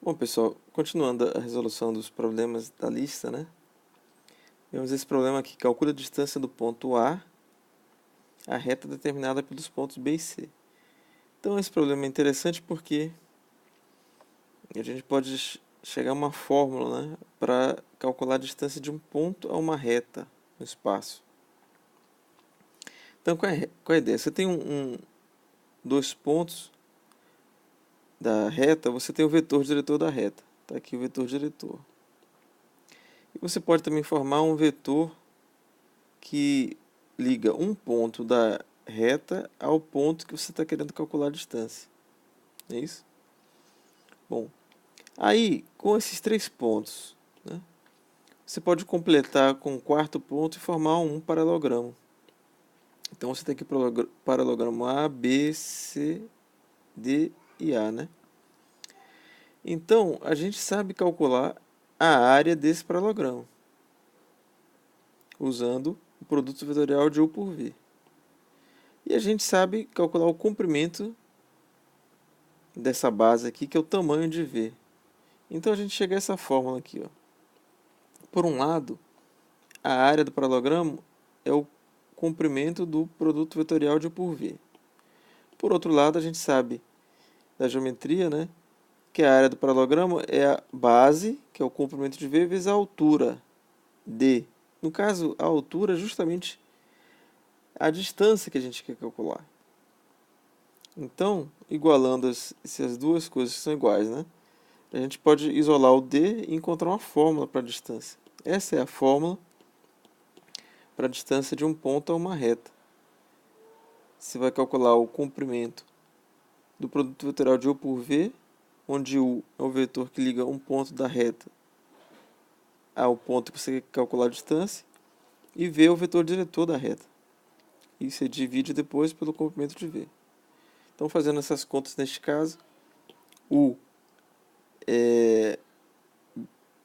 Bom, pessoal, continuando a resolução dos problemas da lista, né? Vemos esse problema aqui, calcula a distância do ponto A à reta determinada pelos pontos B e C. Então, esse problema é interessante porque a gente pode chegar a uma fórmula, né, para calcular a distância de um ponto a uma reta no espaço. Então, qual é a ideia? Você tem dois pontos da reta, você tem o vetor diretor da reta. Está aqui o vetor diretor. E você pode também formar um vetor que liga um ponto da reta ao ponto que você está querendo calcular a distância. É isso? Bom, aí com esses três pontos, né, você pode completar com o quarto ponto e formar um paralelogramo. Então você tem aqui o paralelogramo A, B, C, D e A, né? Então a gente sabe calcular a área desse paralelogramo usando o produto vetorial de U por V. E a gente sabe calcular o comprimento dessa base aqui, que é o tamanho de V. Então a gente chega a essa fórmula aqui, ó. Por um lado, a área do paralelogramo é o comprimento do produto vetorial de U por V. Por outro lado, a gente sabe da geometria, né, que a área do paralelogramo é a base, que é o comprimento de V, vezes a altura, D. No caso, a altura é justamente a distância que a gente quer calcular. Então, igualando essas duas coisas que são iguais, né, a gente pode isolar o D e encontrar uma fórmula para a distância. Essa é a fórmula para a distância de um ponto a uma reta. Você vai calcular o comprimento do produto vetorial de U por V, onde U é o vetor que liga um ponto da reta ao ponto que você quer calcular a distância, e V é o vetor diretor da reta. E você divide depois pelo comprimento de V. Então, fazendo essas contas neste caso, U é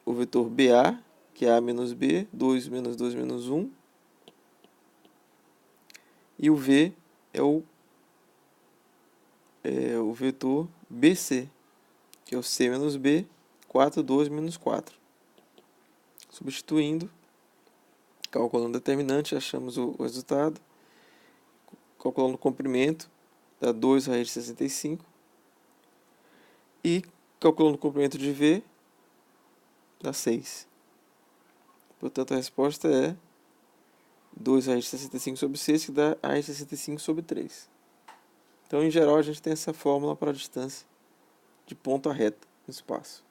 o vetor BA, que é A menos B, 2 menos 2 menos 1, e o V é o vetor BC, que é o C menos B, 4, 2 menos 4. Substituindo, calculando o determinante, achamos o resultado. Calculando o comprimento, dá 2 raiz de 65. E calculando o comprimento de V, dá 6. Portanto, a resposta é 2 raiz de 65 sobre 6, que dá raiz de 65 sobre 3. Então, em geral, a gente tem essa fórmula para a distância de ponto a reta no espaço.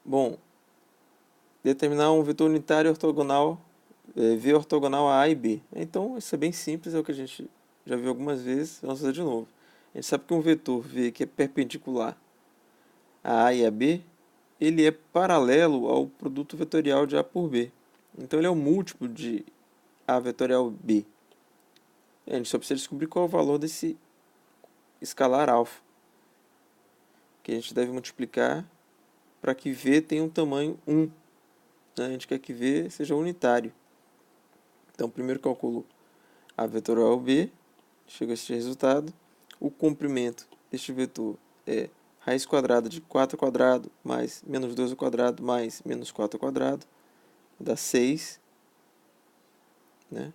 Bom, determinar um vetor unitário ortogonal, V ortogonal a e B. Então, isso é bem simples, é o que a gente já viu algumas vezes. Vamos fazer de novo. A gente sabe que um vetor V que é perpendicular a A e a B, ele é paralelo ao produto vetorial de A por B. Então, ele é o múltiplo de A vetorial B. A gente só precisa descobrir qual é o valor desse escalar alfa, que a gente deve multiplicar para que V tenha um tamanho 1. A gente quer que V seja unitário. Então, primeiro calculo A vetorial B, chega a este resultado. O comprimento deste vetor é raiz quadrada de 4 ao quadrado mais menos 2 ao quadrado mais menos 4 ao quadrado, dá 6. Né?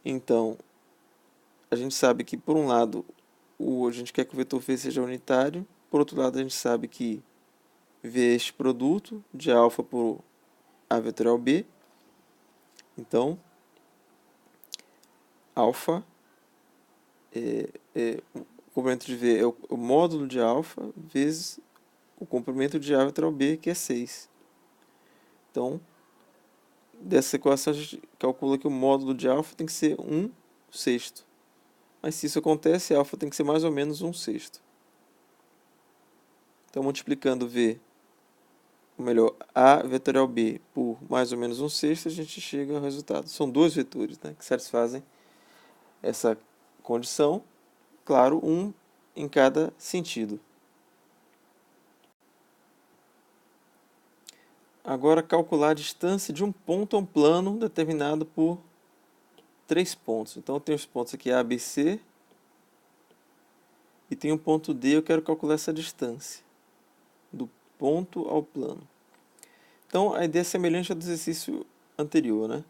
Então, a gente sabe que, por um lado, a gente quer que o vetor V seja unitário, por outro lado, a gente sabe que V é este produto de alfa por A vetorial B. Então, alfa o comprimento de V é o módulo de alfa vezes o comprimento de A vetorial B, que é 6. Então, dessa equação a gente calcula que o módulo de alfa tem que ser 1/6. Mas se isso acontece, alfa tem que ser mais ou menos 1/6. Então, multiplicando V, ou melhor, A vetorial B por mais ou menos 1/6, a gente chega ao resultado. São dois vetores, né, que satisfazem essa condição. Claro, um em cada sentido. Agora, calcular a distância de um ponto a um plano determinado por 3 pontos. Então, eu tenho os pontos aqui A, B, C. E tenho um ponto D, eu quero calcular essa distância do ponto ao plano. Então, a ideia é semelhante ao do exercício anterior, né?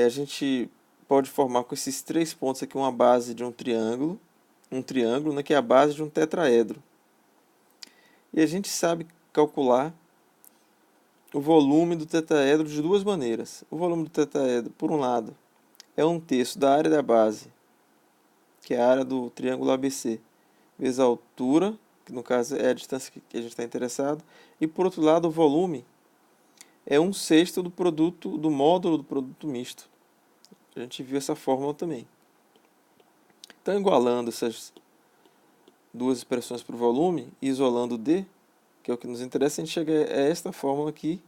A gente pode formar com esses 3 pontos aqui uma base de um triângulo, né, que é a base de um tetraedro. E a gente sabe calcular o volume do tetraedro de duas maneiras. O volume do tetraedro, por um lado, é 1/3 da área da base, que é a área do triângulo ABC, vezes a altura, que no caso é a distância que a gente está interessado, e por outro lado o volume é 1/6 do módulo do produto misto. A gente viu essa fórmula também. Então, igualando essas duas expressões para o volume e isolando D, que é o que nos interessa, a gente chega a esta fórmula aqui.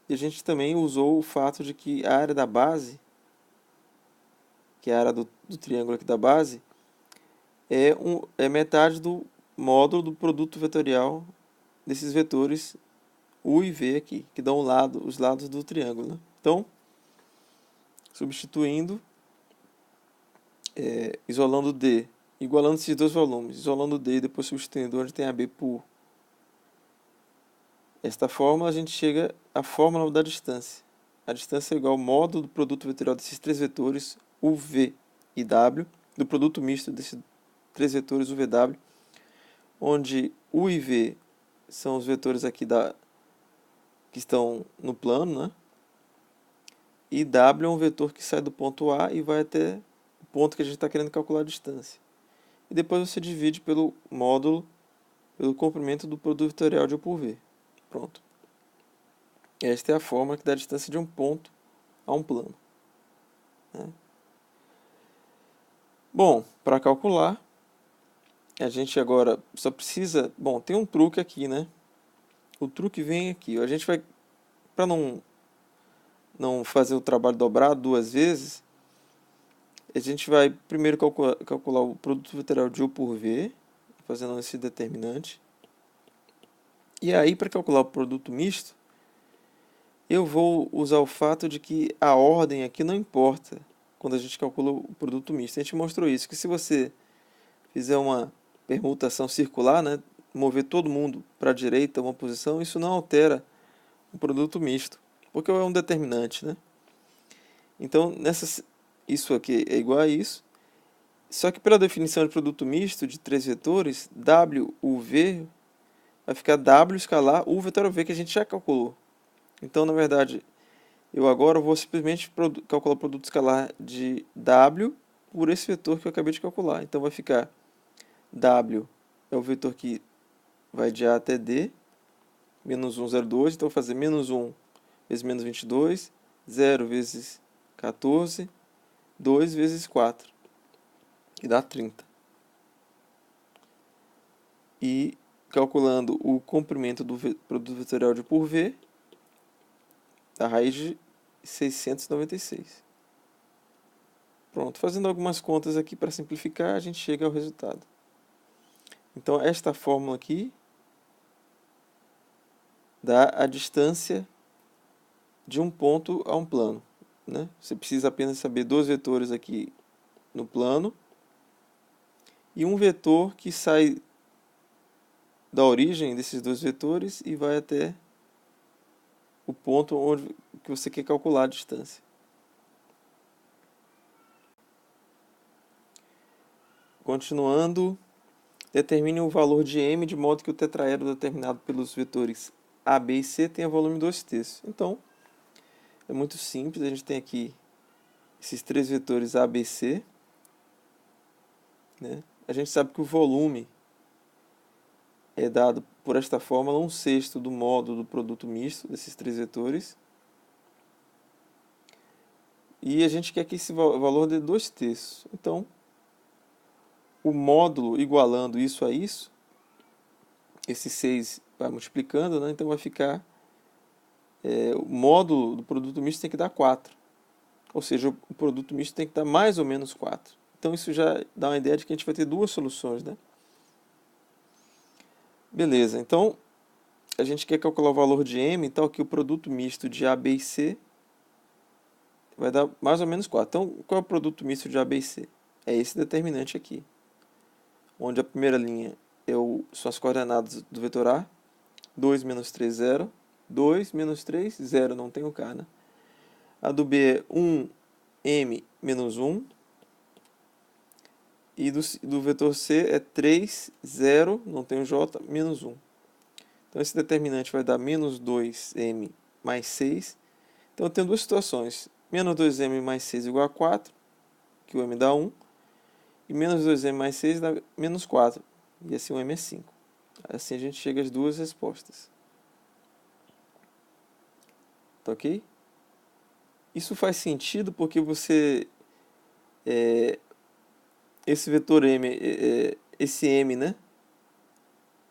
E a gente também usou o fato de que a área da base, que é a área do triângulo aqui da base, é metade do módulo do produto vetorial desses vetores U e V aqui, que dão os lados do triângulo, né? Então, substituindo, isolando D, igualando esses dois volumes, isolando D e depois substituindo onde tem a B por esta fórmula, a gente chega à fórmula da distância. A distância é igual ao módulo do produto vetorial desses três vetores, UV e W, do produto misto desses três vetores UVW, onde U e V são os vetores aqui que estão no plano, né? E W é um vetor que sai do ponto A e vai até o ponto que a gente está querendo calcular a distância. E depois você divide pelo módulo, pelo comprimento do produto vetorial de U por V. Pronto. Esta é a forma que dá a distância de um ponto a um plano, né? Bom, para calcular, a gente agora só precisa... Bom, tem um truque aqui, né? O truque vem aqui. A gente vai... Para não fazer o trabalho dobrado duas vezes, a gente vai primeiro calcular o produto vetorial de U por V, fazendo esse determinante. E aí, para calcular o produto misto, eu vou usar o fato de que a ordem aqui não importa quando a gente calcula o produto misto. A gente mostrou isso, que se você fizer uma permutação circular, né, mover todo mundo para a direita uma posição, isso não altera o produto misto, porque é um determinante, né? Então, isso aqui é igual a isso, só que pela definição de produto misto de três vetores, W, U, V, vai ficar W escalar U vetor V, que a gente já calculou. Então, na verdade, eu agora vou simplesmente calcular o produto escalar de W por esse vetor que eu acabei de calcular. Então, vai ficar W é o vetor que vai de A até D, menos 1, 0, 2. Então, eu vou fazer menos 1 vezes menos 22, 0 vezes 14, 2 vezes 4, que dá 30. E calculando o comprimento do produto vetorial de U por V, a raiz de 696. Pronto, fazendo algumas contas aqui para simplificar, a gente chega ao resultado. Então, esta fórmula aqui dá a distância de um ponto a um plano, né? Você precisa apenas saber dois vetores aqui no plano e um vetor que sai da origem desses dois vetores e vai até o ponto onde que você quer calcular a distância. Continuando, determine o valor de m de modo que o tetraedro determinado pelos vetores A, B e C tenha volume 2/3. Então, é muito simples, a gente tem aqui esses três vetores A, B e C, né? A gente sabe que o volume é dado por esta fórmula, 1/6 do módulo do produto misto desses três vetores. E a gente quer que esse valor dê 2/3. Então, o módulo igualando isso a isso, esse 6 vai multiplicando, né? Então vai ficar... o módulo do produto misto tem que dar 4. Ou seja, o produto misto tem que dar mais ou menos 4. Então isso já dá uma ideia de que a gente vai ter duas soluções, né? Beleza, então a gente quer calcular o valor de m, então aqui o produto misto de A, B e C vai dar mais ou menos 4. Então, qual é o produto misto de A, B e C? É esse determinante aqui. onde a primeira linha são as coordenadas do vetor A, 2, menos 3, 0, 2, menos 3, 0, não tem o K, né? A do B é 1, M, menos 1, e do vetor C é 3, 0, não tem o J, menos 1. Então esse determinante vai dar menos 2m mais 6. Então eu tenho duas situações. Menos 2m mais 6 igual a 4, que o m dá 1. E menos 2m mais 6 dá menos 4. E assim o m é 5. Assim a gente chega às duas respostas. Tá ok? Isso faz sentido porque esse vetor m, esse m, né?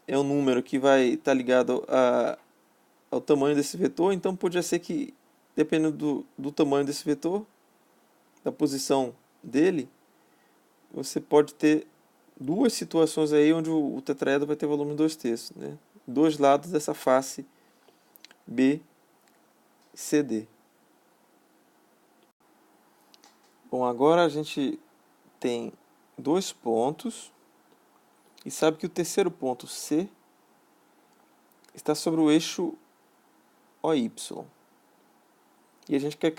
É um número que vai estar ligado ao tamanho desse vetor. Então podia ser que, dependendo do tamanho desse vetor, da posição dele, você pode ter duas situações aí onde o tetraedro vai ter volume 2/3, né? Dois lados dessa face BCD. Bom, agora a gente tem dois pontos e sabe que o terceiro ponto, C, está sobre o eixo OY. E a gente quer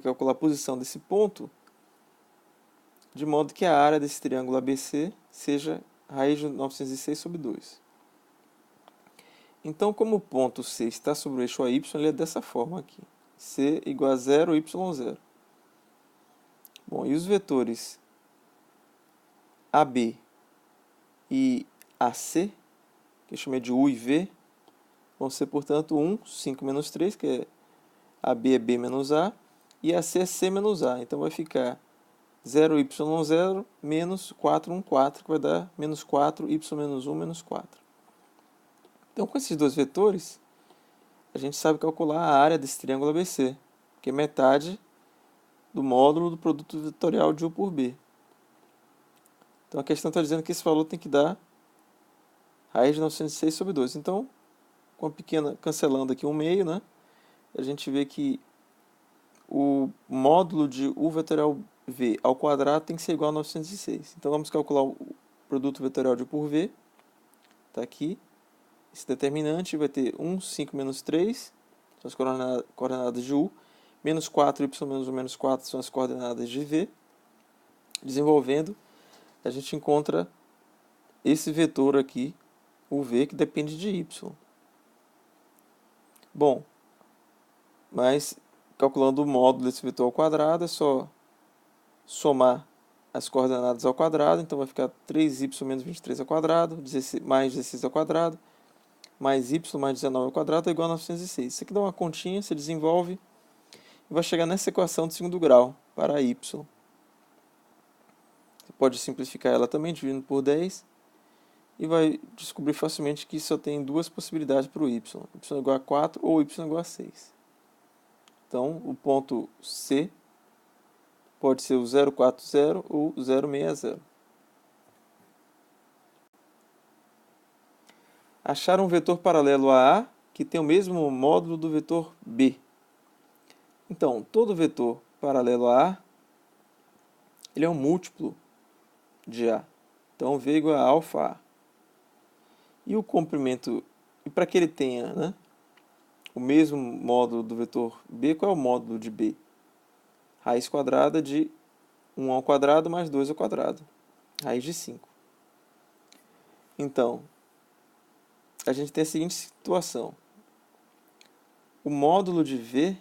calcular a posição desse ponto de modo que a área desse triângulo ABC seja raiz de 906 sobre 2. Então, como o ponto C está sobre o eixo AY, ele é dessa forma aqui. C igual a 0, Y0. Bom, e os vetores AB e AC, que eu chamei de U e V, vão ser, portanto, 1, 5 menos 3, que é AB é B menos A, e AC é C menos A. Então vai ficar 0y0 menos 4, 1, 4, que vai dar menos 4, y menos 1, menos 4. Então, com esses dois vetores, a gente sabe calcular a área desse triângulo ABC, que é metade do módulo do produto vetorial de U por B. Então, a questão está dizendo que esse valor tem que dar raiz de 906 sobre 2. Então, com a pequena, cancelando aqui um meio, né, a gente vê que o módulo de U vetorial V ao quadrado tem que ser igual a 906. Então, vamos calcular o produto vetorial de U por V. Está aqui. Esse determinante vai ter 1, 5 menos 3, são as coordenadas de U, menos 4, y menos 1, menos 4 são as coordenadas de V. Desenvolvendo, a gente encontra esse vetor aqui, o V, que depende de y. Bom, mas calculando o módulo desse vetor ao quadrado, é só somar as coordenadas ao quadrado, então vai ficar 3y menos 23 ao quadrado, mais 16 ao quadrado, mais y mais 19 ao quadrado é igual a 906. Isso aqui dá uma continha, se desenvolve e vai chegar nessa equação de segundo grau para y. Você pode simplificar ela também, dividindo por 10, e vai descobrir facilmente que só tem duas possibilidades para o y. Y igual a 4 ou y igual a 6. Então, o ponto C pode ser o 040 ou 060. Achar um vetor paralelo a A que tem o mesmo módulo do vetor B. Então, todo vetor paralelo a A, ele é um múltiplo de A. Então, V igual a alfa A. E o comprimento, e para que ele tenha, né, o mesmo módulo do vetor B, qual é o módulo de B? Raiz quadrada de 1 ao quadrado mais 2 ao quadrado. Raiz de 5. Então, a gente tem a seguinte situação. O módulo de V,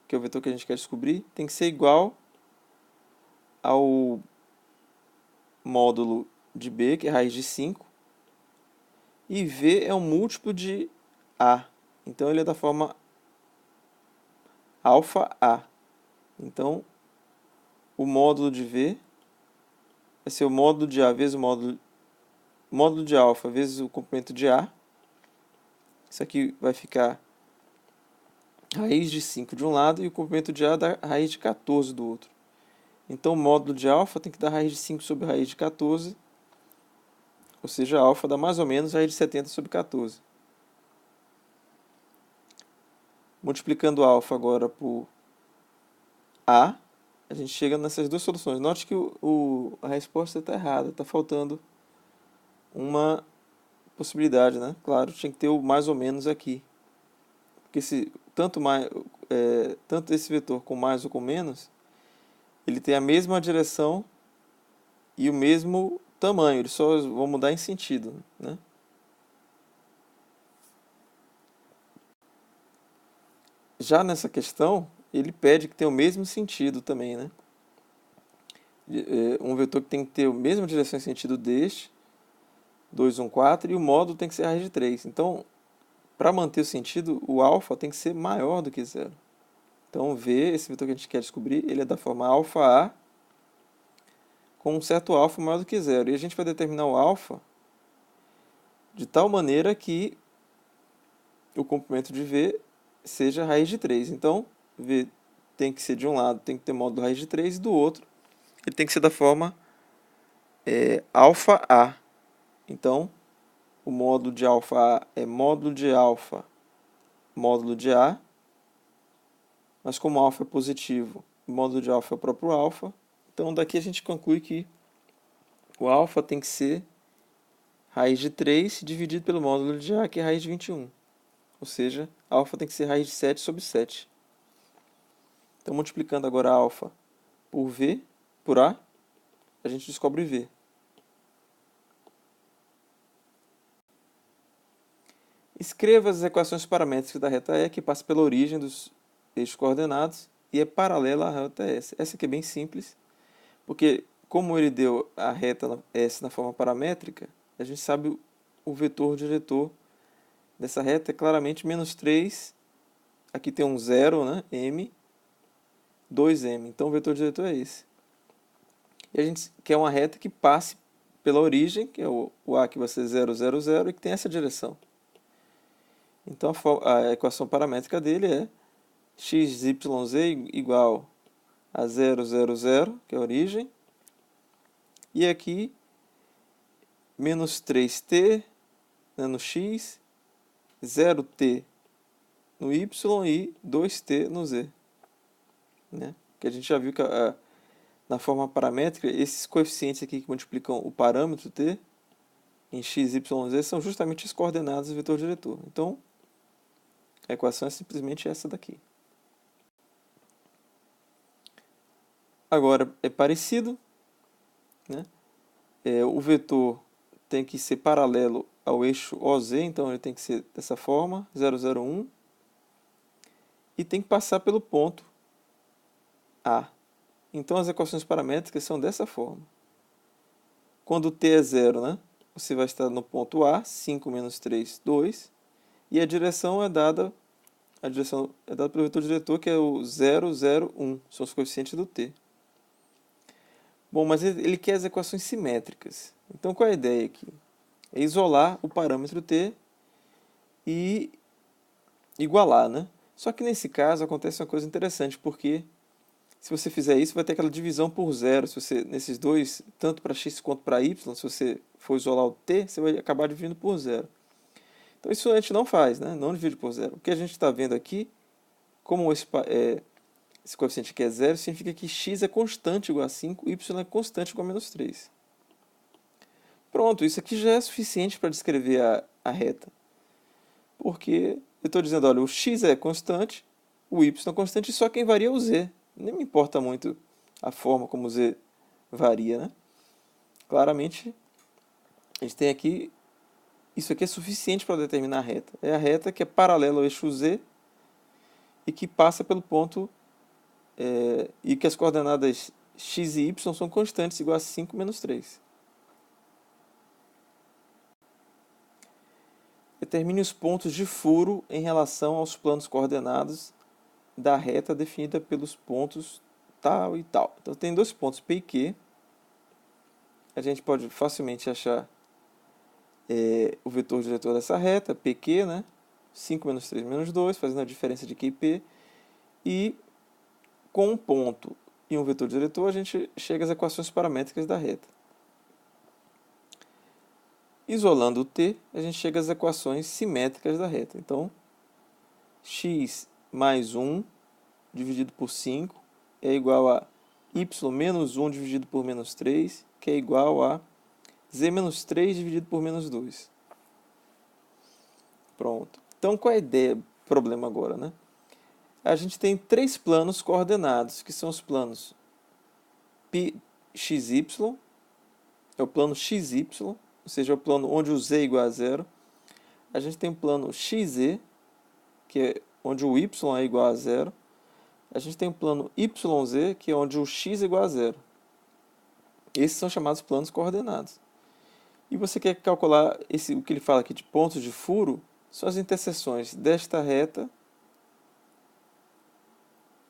que é o vetor que a gente quer descobrir, tem que ser igual ao módulo de B, que é raiz de 5. E V é um múltiplo de A. Então, ele é da forma alfa A. Então, o módulo de V vai ser o módulo de A vezes o módulo de alfa vezes o comprimento de A. Isso aqui vai ficar raiz de 5 de um lado e o comprimento de A dá raiz de 14 do outro. Então, o módulo de alfa tem que dar raiz de 5 sobre raiz de 14, ou seja, alfa dá mais ou menos raiz de 70 sobre 14. Multiplicando alfa agora por A, a gente chega nessas duas soluções. Note que a resposta está errada, está faltando uma possibilidade, né? Claro, tinha que ter o mais ou menos aqui. Porque se tanto esse vetor com mais ou com menos, ele tem a mesma direção e o mesmo tamanho, eles só vão mudar em sentido, né? Já nessa questão, ele pede que tenha o mesmo sentido também, né? Um vetor que tem que ter a mesma direção e sentido deste, 2, 1, 4, e o módulo tem que ser a raiz de 3. Então, para manter o sentido, o alfa tem que ser maior do que zero. Então, V, esse vetor que a gente quer descobrir, ele é da forma alfa A com um certo alfa maior do que zero. E a gente vai determinar o alfa de tal maneira que o comprimento de V seja raiz de 3. Então, V tem que ser de um lado, tem que ter módulo raiz de 3, e do outro, ele tem que ser da forma alfa A. Então, o módulo de alfa A é módulo de alfa módulo de A, mas como alfa é positivo, o módulo de alfa é o próprio alfa, então daqui a gente conclui que o alfa tem que ser raiz de 3 dividido pelo módulo de A, que é raiz de 21. Ou seja, alfa tem que ser raiz de 7 sobre 7. Então, multiplicando agora alfa por V, por A, a gente descobre V. Escreva as equações paramétricas da reta E, que passa pela origem dos eixos coordenados e é paralela à reta S. Essa aqui é bem simples, porque como ele deu a reta S na forma paramétrica, a gente sabe o vetor diretor dessa reta é claramente menos 3, aqui tem um zero, né, M, 2M. Então o vetor diretor é esse. E a gente quer uma reta que passe pela origem, que é o A que vai ser 0, 0, 0, e que tem essa direção. Então a equação paramétrica dele é x, y, z igual a 0, 0, 0, que é a origem. E aqui, menos 3t, né, no x, 0t no y e 2t no z. Né? Que a gente já viu que na forma paramétrica, esses coeficientes aqui que multiplicam o parâmetro t em x, y, z são justamente as coordenadas do vetor diretor. Então, a equação é simplesmente essa daqui. Agora, é parecido, né? O vetor tem que ser paralelo ao eixo OZ, então ele tem que ser dessa forma, 0, 0, 1, e tem que passar pelo ponto A. Então, as equações paramétricas são dessa forma. Quando t é 0, né, você vai estar no ponto A, 5 menos 3, 2, e a direção é dada pelo vetor diretor, que é o 0, 0, 1, são os coeficientes do t. Bom, mas ele quer as equações simétricas. Então, qual é a ideia aqui? É isolar o parâmetro t e igualar, né? Só que nesse caso acontece uma coisa interessante, porque se você fizer isso, vai ter aquela divisão por zero. Se você, nesses dois, tanto para x quanto para y, se você for isolar o t, você vai acabar dividindo por zero. Então isso a gente não faz, né? Não divide por zero. O que a gente está vendo aqui, como esse coeficiente aqui é zero, significa que x é constante igual a 5, y é constante igual a menos 3. Pronto, isso aqui já é suficiente para descrever a reta. Porque eu estou dizendo, olha, o x é constante, o y é constante, e só quem varia é o z. Nem me importa muito a forma como o z varia, né? Claramente, a gente tem aqui, isso aqui é suficiente para determinar a reta. É a reta que é paralela ao eixo z e que passa pelo ponto, e que as coordenadas x e y são constantes, igual a 5 menos 3. Determine os pontos de furo em relação aos planos coordenados da reta definida pelos pontos tal e tal. Então tem dois pontos P e Q. A gente pode facilmente achar o vetor diretor dessa reta, PQ, né? 5 menos 3 menos 2, fazendo a diferença de Q e P. E com um ponto e um vetor diretor, a gente chega às equações paramétricas da reta. Isolando o T, a gente chega às equações simétricas da reta. Então, x mais 1 dividido por 5 é igual a y menos 1 dividido por menos 3, que é igual a z menos 3 dividido por menos 2. Pronto. Então, qual é a ideia, problema agora, né? A gente tem três planos coordenados, que são os planos xy, é o plano xy, ou seja, é o plano onde o z é igual a zero. A gente tem o plano xz, que é onde o y é igual a zero. A gente tem o plano YZ, que é onde o x é igual a zero. Esses são chamados planos coordenados. E você quer calcular o que ele fala aqui de pontos de furo, são as interseções desta reta,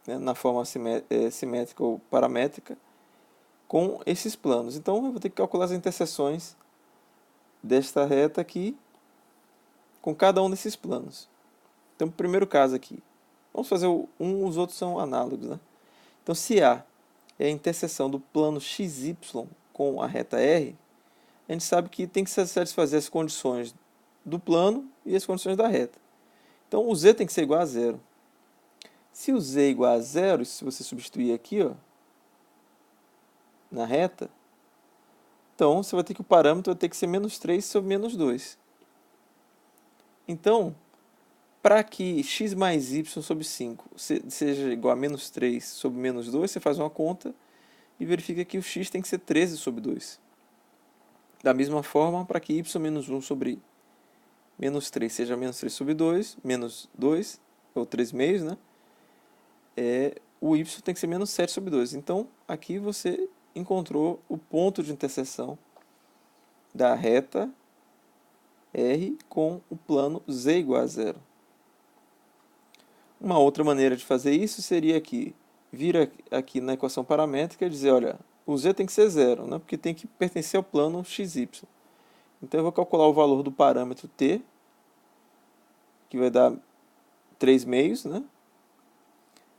né, na forma simétrica ou paramétrica, com esses planos. Então eu vou ter que calcular as interseções desta reta aqui com cada um desses planos. Então, o primeiro caso aqui, vamos fazer os outros são análogos, né? Então, se A é a interseção do plano XY com a reta R, a gente sabe que tem que satisfazer as condições do plano e as condições da reta. Então, o Z tem que ser igual a zero. Se o Z é igual a zero, se você substituir aqui, ó, na reta, então você vai ter que o parâmetro vai ter que ser menos 3 sobre menos 2. Então, para que x mais y sobre 5 seja igual a menos 3 sobre menos 2, você faz uma conta e verifica que o x tem que ser 13 sobre 2. Da mesma forma, para que y menos 1 sobre menos 3 seja menos 3 sobre 2, menos 2, ou 3 meios, né? O y tem que ser menos 7 sobre 2. Então, aqui você encontrou o ponto de interseção da reta R com o plano z igual a zero. Uma outra maneira de fazer isso seria vir aqui na equação paramétrica e dizer, olha, o z tem que ser zero, né, porque tem que pertencer ao plano xy. Então eu vou calcular o valor do parâmetro t, que vai dar 3 meios, né?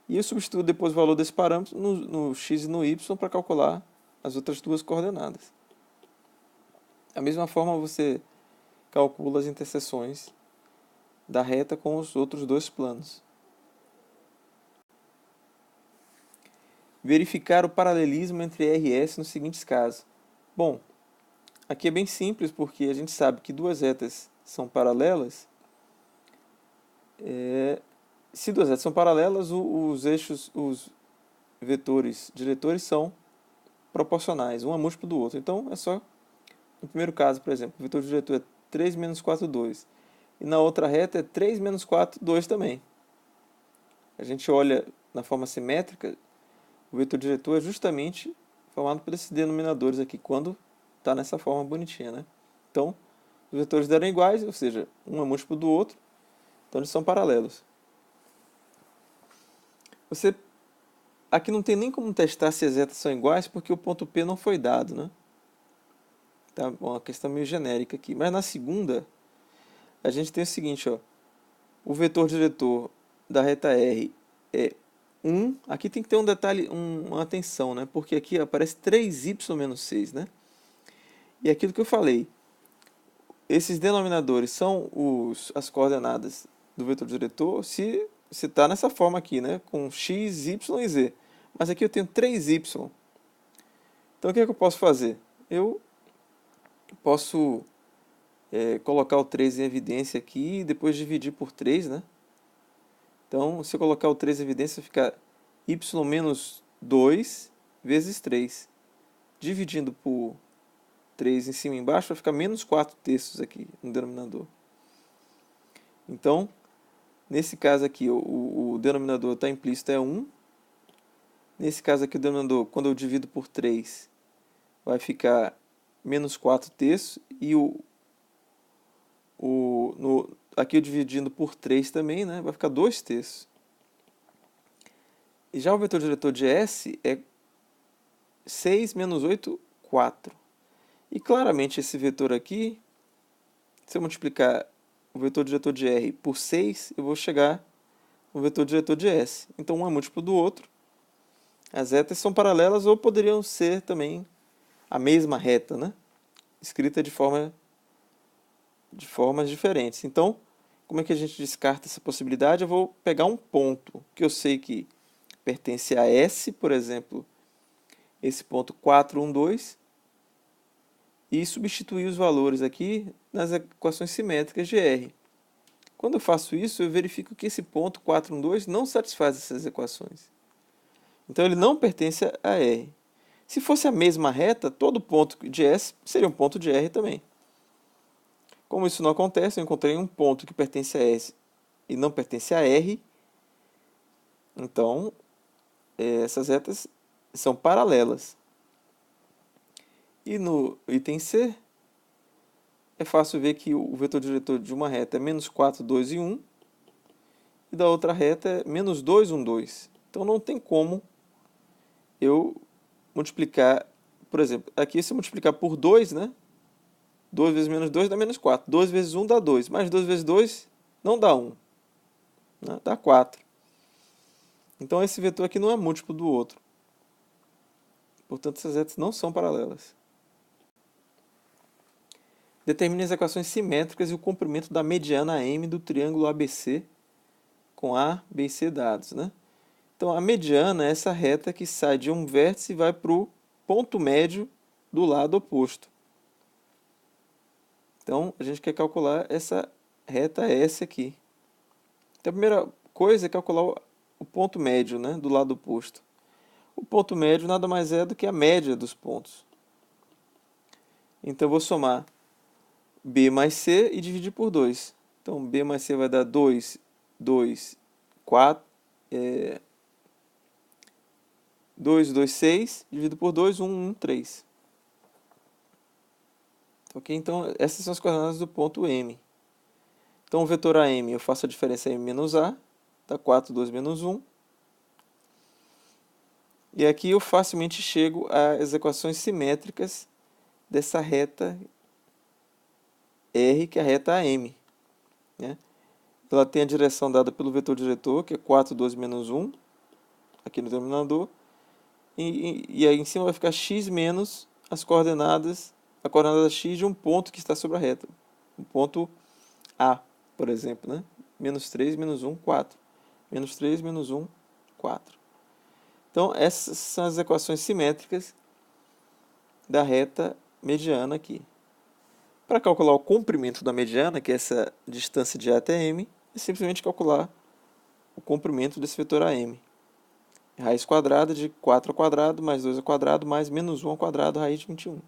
E eu substituo depois o valor desse parâmetro no x e no y para calcular as outras duas coordenadas. Da mesma forma, você calcula as interseções da reta com os outros dois planos. Verificar o paralelismo entre R e S nos seguintes casos. Bom, aqui é bem simples, porque a gente sabe que duas retas são paralelas. Se duas retas são paralelas, os eixos, os vetores diretores são proporcionais, um é múltiplo do outro. Então, é só, no primeiro caso, por exemplo, o vetor diretor é 3 menos 4, 2. E na outra reta é 3 menos 4, 2 também. A gente olha na forma simétrica, o vetor diretor é justamente formado por esses denominadores aqui, quando está nessa forma bonitinha, né? Então, os vetores deram iguais, ou seja, um é múltiplo do outro, então eles são paralelos. Aqui não tem nem como testar se as retas são iguais, porque o ponto P não foi dado, né? Tá uma questão meio genérica aqui. Mas na segunda, a gente tem o seguinte, ó. O vetor diretor da reta R é 1. Aqui tem que ter um detalhe, uma atenção, né? Porque aqui aparece 3y menos 6, né? E aquilo que eu falei, esses denominadores são as coordenadas do vetor diretor se está nessa forma aqui, né? Com x, y e z. Mas aqui eu tenho 3y. Então o que é que eu posso fazer? Eu posso colocar o 3 em evidência aqui e depois dividir por 3, né? Então, se eu colocar o 3 em evidência, fica y menos 2 vezes 3. Dividindo por 3 em cima e embaixo, vai ficar menos 4 terços aqui no denominador. Então, nesse caso aqui, o denominador está implícito, é 1. Nesse caso aqui, o denominador, quando eu divido por 3, vai ficar menos 4 terços. E aqui eu dividindo por 3 também, né, vai ficar 2 terços. E já o vetor diretor de S é 6 menos 8, 4. E claramente esse vetor aqui, se eu multiplicar o vetor diretor de R por 6, eu vou chegar no vetor diretor de S. Então um é múltiplo do outro. As retas são paralelas ou poderiam ser também a mesma reta, né? Escrita de formas diferentes. Então, como é que a gente descarta essa possibilidade? Eu vou pegar um ponto que eu sei que pertence a S, por exemplo, esse ponto 4, 1, 2 e substituir os valores aqui nas equações simétricas de R. Quando eu faço isso, eu verifico que esse ponto 4, 1, 2 não satisfaz essas equações. Então ele não pertence a R. Se fosse a mesma reta, todo ponto de S seria um ponto de R também. Como isso não acontece, eu encontrei um ponto que pertence a S e não pertence a R. Então, essas retas são paralelas. E no item C, é fácil ver que o vetor diretor de uma reta é menos 4, 2 e 1, e da outra reta é menos 2, 1, 2. Então não tem como eu multiplicar, por exemplo, aqui se eu multiplicar por 2, né? 2 vezes menos 2 dá menos 4. 2 vezes 1 dá 2. Mais 2 vezes 2 não dá 1. Né? Dá 4. Então esse vetor aqui não é múltiplo do outro. Portanto, essas retas não são paralelas. Determine as equações simétricas e o comprimento da mediana M do triângulo ABC com A, B e C dados. Né? Então a mediana é essa reta que sai de um vértice e vai para o ponto médio do lado oposto. Então a gente quer calcular essa reta S aqui. Então a primeira coisa é calcular o ponto médio, né, do lado oposto. O ponto médio nada mais é do que a média dos pontos. Então eu vou somar B mais C e dividir por 2. Então B mais C vai dar 2, 2, 4, 2, 2, 6, dividido por 2, 1, 1, 3. Ok? Então essas são as coordenadas do ponto M. Então o vetor AM, eu faço a diferença M menos A, dá 4, 2, menos 1. E aqui eu facilmente chego às equações simétricas dessa reta R, que é a reta AM. Né? Ela tem a direção dada pelo vetor diretor, que é 4, 2, menos 1, aqui no denominador. E aí em cima vai ficar x menos as coordenadas, a coordenada x de um ponto que está sobre a reta. Um ponto A, por exemplo. Né? Menos 3, menos 1, 4. Menos 3, menos 1, 4. Então, essas são as equações simétricas da reta mediana aqui. Para calcular o comprimento da mediana, que é essa distância de A até M, é simplesmente calcular o comprimento desse vetor AM. Raiz quadrada de 4 ao quadrado mais 2 ao quadrado mais menos 1 ao quadrado, raiz de 21.